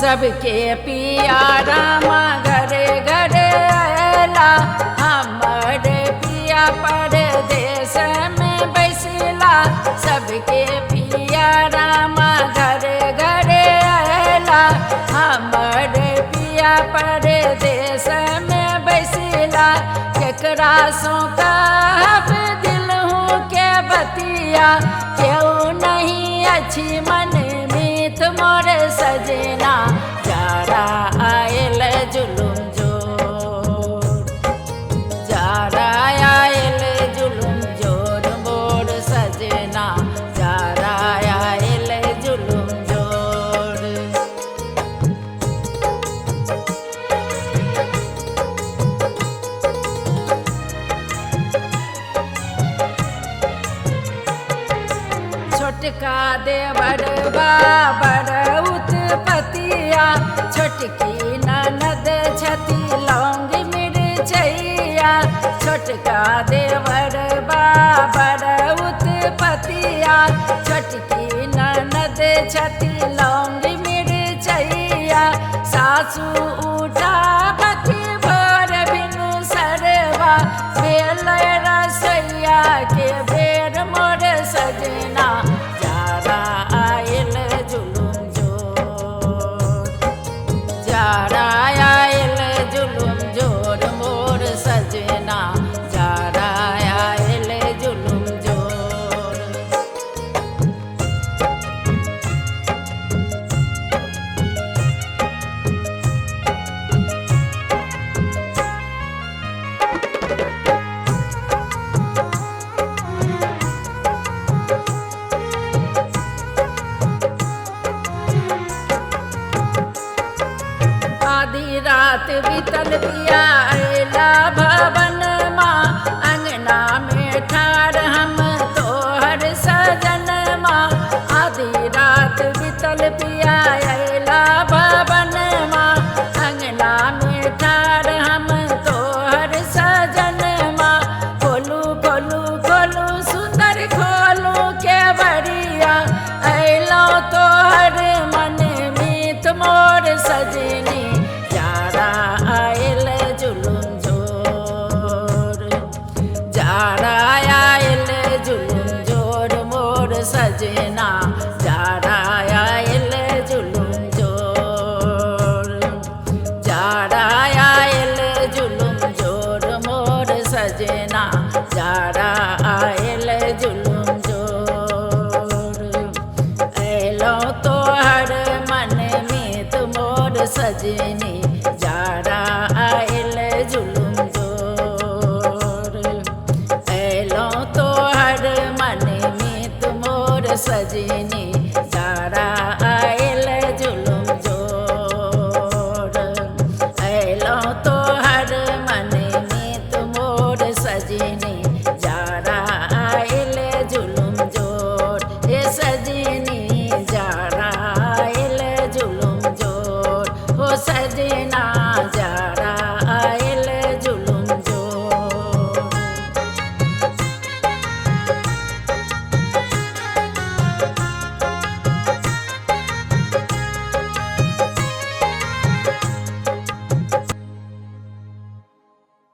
सबके पिया राम घरे घरे आयला, हमर पिया परदेश में बैसला। सबके पिया राम घरे घरे आयला, हमर पिया परदेश में बैसला। केकरा सो कहब दिलहूँ के बतिया, क्यों नहीं अच्छी मन मीत मोर सजना। जारा आयल जुलुम जोर, जारा आयल जुलुम जोर मोर सजना। जारा आयल जुलुम जोर। छोटका देवर बाबर उत्पतिया, छोटकी ननद छती लौंग मिर्चैया। छोटका देवर बाबर उत्पतिया, छोटकी ननद छती लौंग मिर्चैया। सासू उठा बती भोर बिनु सरवा, बेल रसैया के बेर मोर सजना। जारा आयल जुलुम जोर, जारा आयल जुलुम जोर मोर सजना। जारा आयल जुलुम जोर। आधी रात बीतल पिया अयला भवन माँ, अंगना में ठाड़ हम तोहर सजन माँ। आधी रात बीतल पिया अयला भवन माँ, अंगना में ठाड़ हम तोहर सजन माँ। खोलू खोलू खोलू सुंदर खोलू के बरिया, अयलो तोहर मन मीत मोर सजनी। जारा आयल जुलुम जोर, जारा आयल जुलुम जोर मोर सजना। जारा आयल जुलुम जोर, जारा आयल जुलुम जोर मोर सजना। जारा आयल जुलुम जोर। अयलो तोहर मन मीत मोर सजनी। जारा आयल जुलुम जोर। अयलो तोहर मन मीत मोर सजनी। जारा